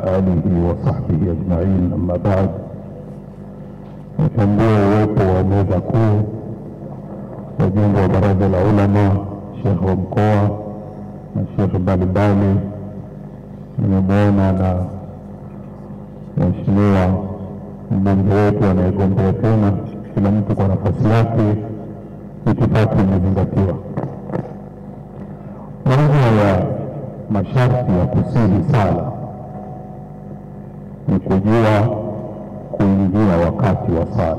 آله وصحبه أجمعين. أما بعد، نتambua uwepo wa meza kuu, wajumbe wa baraza la ulama, shekhe wa mkoa na shekhe mbalimbali. Nimemwona na mheshimiwa mbunge wetu anayegombea tena, kila mtu kwa nafasi yake, itifaki imezingatiwa. Moja ya masharti ya kusili sala ni kujua kuingia wakati wa sala.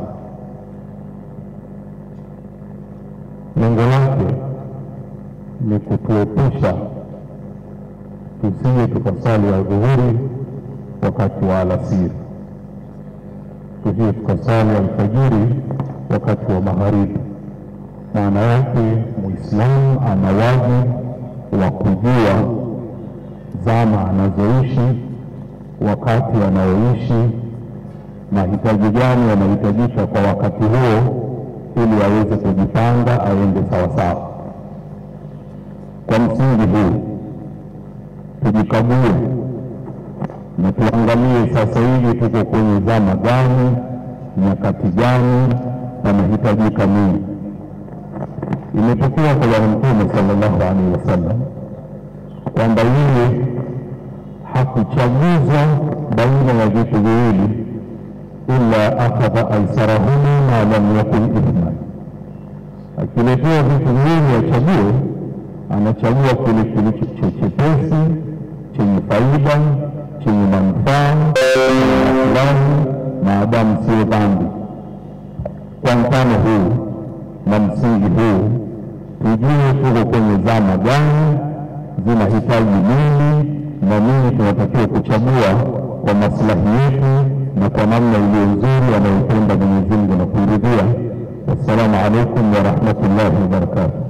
Lengo lake ni kutuepusha tusije tukasali ya dhuhuri wakati wa alasiri, tusije tukasali alfajiri wakati wa magharibi. Maana yake Muislamu ana wajibu wa kujua zama anazoishi, wakati anaoishi, mahitaji gani yanahitajika kwa wakati huo, ili aweze kujipanga aende sawa sawa. Kwa msingi huu tujikague na tuangalie sasa hivi tuko kwenye zama gani, nyakati gani, na mahitajika nini. Imetokea kwa Bwana Mtume sallallahu alaihi wasallam kwamba yeye hakuchaguza baina ya vitu viwili, illa akhadha aisarahuma ma lam yakun ithman. Akiletea vitu viwili achague, anachagua kile kilicho chepesi, chenye faida, chenye manufaa fulani, maadamu sio dhambi. Kwa mfano huu na msingi huu, tujue tuko kwenye zama gani, zinahitaji nini, na nini tunatakiwa kuchagua kwa maslahi yetu na kwa namna iliyo nzuri anayopenda Mwenyezi Mungu na kuridhia. Assalamu alaikum wa rahmatullahi wa barakatuh.